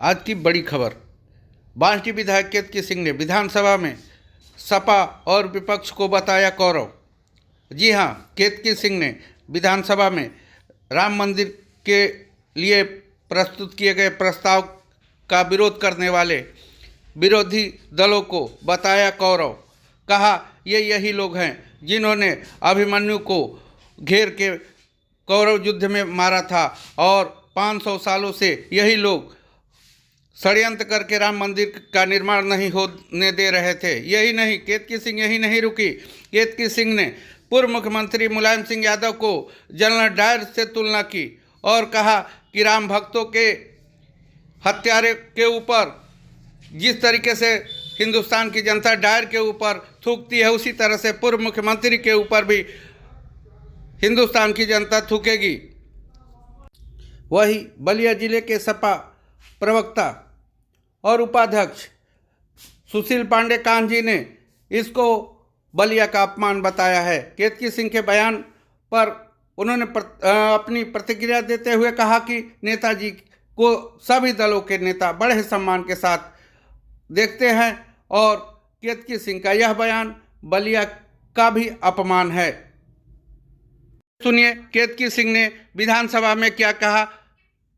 आज की बड़ी खबर। बांसडीह विधायक केतकी सिंह ने विधानसभा में सपा और विपक्ष को बताया कौरव। जी हां, केतकी सिंह ने विधानसभा में राम मंदिर के लिए प्रस्तुत किए गए प्रस्ताव का विरोध करने वाले विरोधी दलों को बताया कौरव। कहा, ये यही लोग हैं जिन्होंने अभिमन्यु को घेर के कौरव युद्ध में मारा था और 500 सालों से यही लोग षड्यंत्र करके राम मंदिर का निर्माण नहीं होने दे रहे थे। यही नहीं, केतकी सिंह यही नहीं रुकी। केतकी सिंह ने पूर्व मुख्यमंत्री मुलायम सिंह यादव को जनरल डायर से तुलना की और कहा कि राम भक्तों के हत्यारे के ऊपर जिस तरीके से हिंदुस्तान की जनता डायर के ऊपर थूकती है, उसी तरह से पूर्व मुख्यमंत्री के ऊपर भी हिंदुस्तान की जनता थूकेगी। वही बलिया जिले के सपा प्रवक्ता और उपाध्यक्ष सुशील पांडे कांजी ने इसको बलिया का अपमान बताया है। केतकी सिंह के बयान पर उन्होंने अपनी प्रतिक्रिया देते हुए कहा कि नेताजी को सभी दलों के नेता बड़े सम्मान के साथ देखते हैं और केतकी सिंह का यह बयान बलिया का भी अपमान है। सुनिए केतकी सिंह ने विधानसभा में क्या कहा।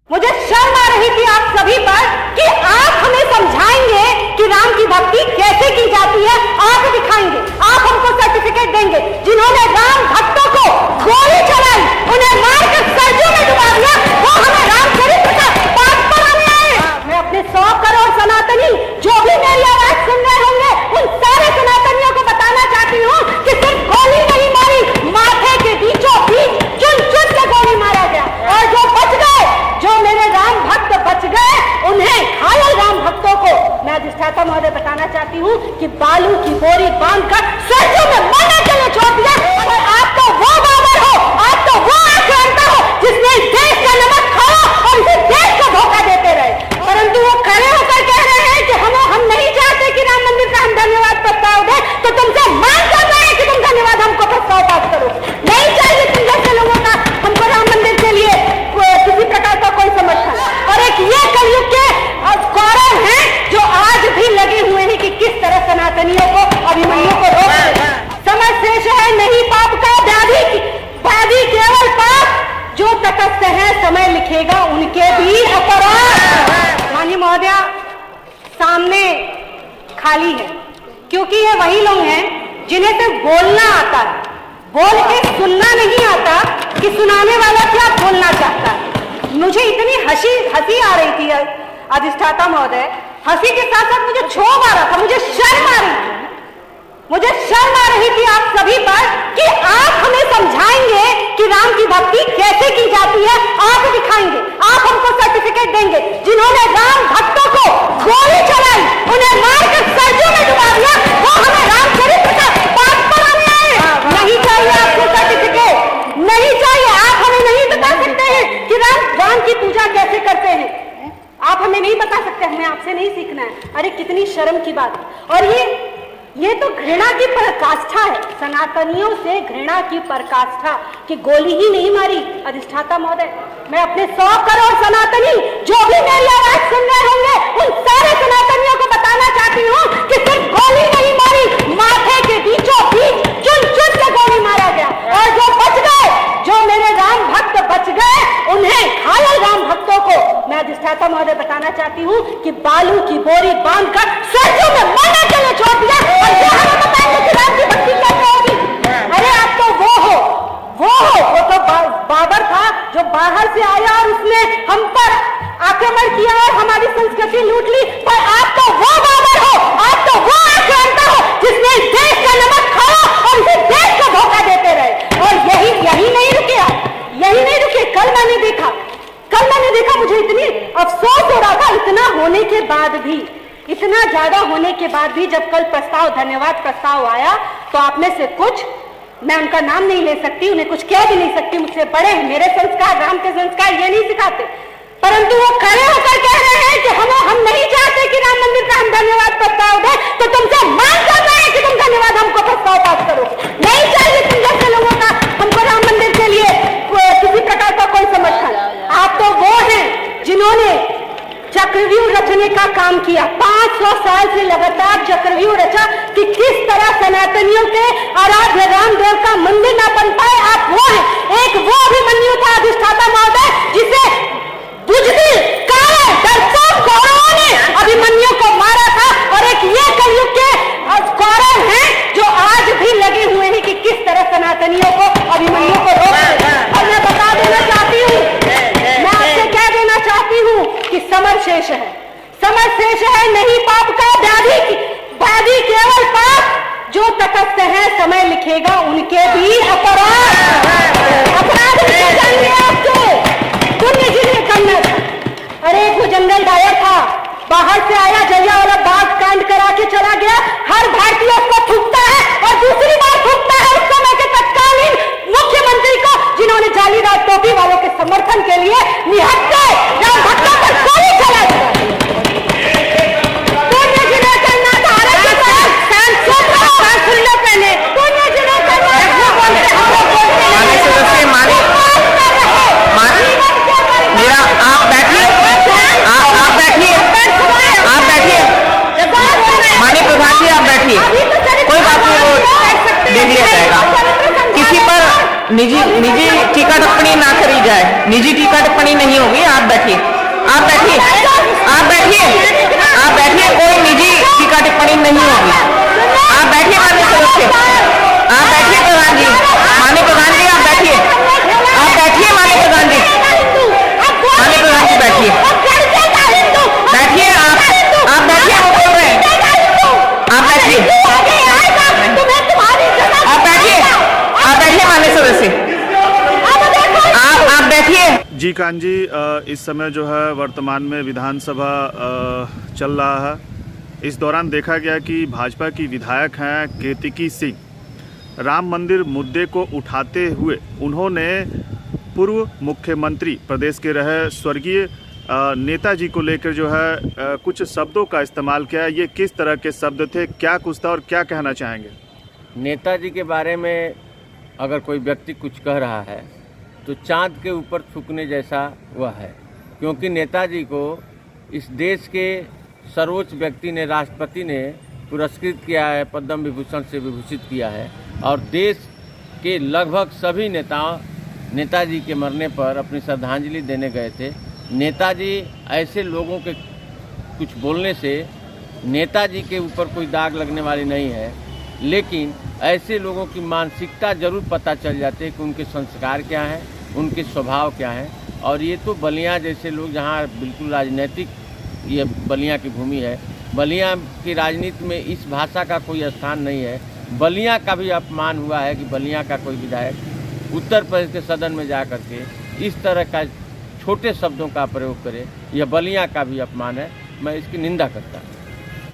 मुझे शर्म आ रही थी आप सभी पर कि आप हमें समझाएंगे कि राम की भक्ति कैसे की जाती है, आप दिखाएंगे, आप हमको सर्टिफिकेट देंगे। जिन्होंने राम भक्तों को गोली चलाई, उन्हें मारकर सरजू में डुबा दिया, वो हमें राम चरित्र का पाठ पढ़ाने आए। मैं अपने 100 करोड़ सनातनी जो भी मेरी आवाज सुन रहे होंगे, उन सारे सनातनियों को बताना चाहती हूँ कि सिर्फ गोली नहीं मारी, माथे के बीचों बीच चुन चुन के गोली मारा गया और जो बच गए, जो मेरे राम भक्त बच गए, उन्हें घायल राम भक्तों को मैं अधिष्ठाता महोदय बताना चाहती हूँ कि बालू की बोरी बांधकर सरजू में मरने के लिए छोड़ दिया। और आप तो वो बाबर हो, आप तो वो आक्रांता हो जिसने इस देश का नमक खाया और इस देश को धोखा देते रहे। परंतु वो खड़े होकर कह रहे हैं कि हम नहीं चाहते कि राम मंदिर का हम धन्यवाद प्रस्ताव दें, तो तुमसे मांग कर रहे हैं कि तुम धन्यवाद हमको प्रस्ताव पास करो। नहीं चाहिए तुम जैसे लोगों का हमको राम मंदिर के लिए किसी प्रकार का कोई समर्थन। और एक ये कलयुग के कौरव हैं जो आज भी लगे हुए हैं कि किस तरह सनातनियों को अभिमन्यु को रोक। समझ शेष है नहीं पाप का व्याधि केवल पाप जो तटस्थ है समय लिखेगा उनके भी अपराध। माननीय महोदय, सामने खाली है क्योंकि ये वही लोग हैं जिन्हें सिर्फ बोलना आता है, बोल के सुनना नहीं आता कि सुनाने वाला क्या बोलना चाहता है। मुझे इतनी हंसी आ रही थी अधिष्ठाता महोदय, हंसी के साथ साथ मुझे क्षोभ आ रहा था, मुझे शर्म आ रही थी। मुझे शर्म आ रही थी आप सभी पर कि आप हमें समझाएंगे कि राम की भक्ति कैसे की जाती है, आप दिखाएंगे, आप हमको सर्टिफिकेट देंगे। जिन्होंने राम भक्तों को गोली चलाई, उन्हें मारकर सरजू में डुबा दिया, वो हमें राम चरित्र का पाठ पढ़ाने आए। नहीं चाहिए आपको सर्टिफिकेट, नहीं चाहिए। आप हमें नहीं बता सकते हैं कि राम की पूजा कैसे करते हैं, आप हमें नहीं बता सकते, हमें आपसे नहीं सीखना है। अरे कितनी शर्म की बात। और ये तो घृणा की पराकाष्ठा है, सनातनियों से घृणा की पराकाष्ठा कि गोली ही नहीं मारी। अधिष्ठाता महोदय, मैं अपने 100 करोड़ सनातनी जो भी मेरी आवाज सुन रहे होंगे, उन सारे सनातनियों को बताना चाहती हूँ कि सिर्फ गोली नहीं मारी, माथे के बीचों बीच चुन चुन के गोली मारा गया। और जो बच गए, जो मेरे राम भक्त बच गए, उन्हें घायल राम भक्तों को मैं अधिष्ठाता महोदय बताना चाहती हूँ कि बालू की बोरी बांधकर सरजू में मरने के लिए छोड़ दिया। और क्या हमें बताएंगे कि राम की भक्ति कैसे होगी? अरे आप तो वो तो बाबर था जो बाहर से आया और उसने हम पर आक्रमण किया और हमारी संस्कृति लूट ली। पर आप तो वो बाबर हो, आप तो वो आक्रांता हो जिसने इस देश का नमक खाया और इस देश को धोखा देते रहे। और यही नहीं रुके। कल मैंने देखा, मुझे इतनी अफसोस हो रहा था, इतना होने के बाद भी, इतना ज्यादा होने के बाद भी, जब कल धन्यवाद प्रस्ताव आया तो आप में से कुछ, मैं उनका नाम नहीं ले सकती, उन्हें कुछ कह भी नहीं सकती, मुझसे बड़े हैं, मेरे संस्कार, राम के संस्कार ये नहीं सिखाते, परंतु वो खड़े होकर कह रहे हैं कि हम नहीं चाहते कि राम मंदिर का हम धन्यवाद प्रस्ताव दें, तो तुमसे मांग कर रहे हैं कि तुम धन्यवाद हमको प्रस्ताव पास करो। नहीं चाहिए तुम जैसे लोगों का हमको राम मंदिर के लिए किसी प्रकार का कोई समर्थन। आप तो वो हैं जिन्होंने चक्रव्यूह चक्रव्यूह रचा कि किस तरह सनातनियों के आराध्य रामदेव का मंदिर ना बन पाए। आप वो हैं, एक वो अभिमन्यु था अधिष्ठाता महोदय जिसे बुझदिल काले डरपोक कौरवों ने अभिमन्यु को मारा था, और एक ये कलयुग के कौरव हैं जो आज भी लगे हुए हैं कि किस तरह सनातनियों को अभिमन्यु को रोक। और मैं बता देना चाहती हूँ, मैं आपसे कह देना चाहती हूँ कि समर शेष है, समर शेष है नहीं पाप का व्याधि केवल पाप, जो तटस्थ है समय लिखेगा उनके भी अपराध लिखे जाएंगे आपके, पुण्य जिन्हें करना था। अरे वो जंगल डायर था, बाहर से आया, जलियांवाला बाग कांड करा के चला गया, हर भारतीय उसको थूकता है और दूसरी बार थूकता है उस समय के तत्कालीन मुख्यमंत्री को, जिन्होंने जालीदार टोपी वालों के समर्थन के लिए निहत्थे राम भक्तों पर गोली चलाई। पुण्य जिन्हें करना था, सुन लो पहले, पुण्य जिन्हें करना मेरा आप बैठिए, आप बैठिए, आप बैठिए, माननीय प्रधान जी आप बैठिए, कोई बात नहीं, वो देख लिया जाएगा। किसी पर निजी टीका टिप्पणी ना करी जाए, निजी टीका टिप्पणी नहीं होगी। आप बैठिए, आप बैठिए, आप बैठिए, आप बैठिए, कोई निजी टीका टिप्पणी नहीं होगी। आप बैठिए माननीय सदस्य, आप बैठिए प्रधान जी, माननीय प्रधान जी आप बैठिए, आप बैठिए माननीय प्रधान जी, माननीय प्रधान जी बैठिए, बैठिए आप बैठिए, वो बोल रहे हैं, आप बैठिए, आप बैठिए माननीय सदस्य, आप बैठिए। जी कान जी, इस समय जो है वर्तमान में विधानसभा चल रहा है। इस दौरान देखा गया कि भाजपा की विधायक हैं केतकी सिंह, राम मंदिर मुद्दे को उठाते हुए उन्होंने पूर्व मुख्यमंत्री प्रदेश के रहे स्वर्गीय नेताजी को लेकर जो है कुछ शब्दों का इस्तेमाल किया। ये किस तरह के शब्द थे, क्या कुछ था और क्या कहना चाहेंगे? नेताजी के बारे में अगर कोई व्यक्ति कुछ कह रहा है तो चाँद के ऊपर थूकने जैसा वह है, क्योंकि नेताजी को इस देश के सर्वोच्च व्यक्ति ने, राष्ट्रपति ने पुरस्कृत किया है, पद्म विभूषण से विभूषित किया है, और देश के लगभग सभी नेताजी के मरने पर अपनी श्रद्धांजलि देने गए थे। नेताजी ऐसे लोगों के कुछ बोलने से नेताजी के ऊपर कोई दाग लगने वाली नहीं है, लेकिन ऐसे लोगों की मानसिकता जरूर पता चल जाती है कि उनके संस्कार क्या हैं, उनके स्वभाव क्या हैं। और ये तो बलिया जैसे लोग, जहाँ बिल्कुल राजनीतिक ये बलिया की भूमि है, बलिया की राजनीति में इस भाषा का कोई स्थान नहीं है। बलिया का भी अपमान हुआ है कि बलिया का कोई विधायक उत्तर प्रदेश के सदन में जा कर के इस तरह का छोटे शब्दों का प्रयोग करे, यह बलिया का भी अपमान है। मैं इसकी निंदा करता हूँ।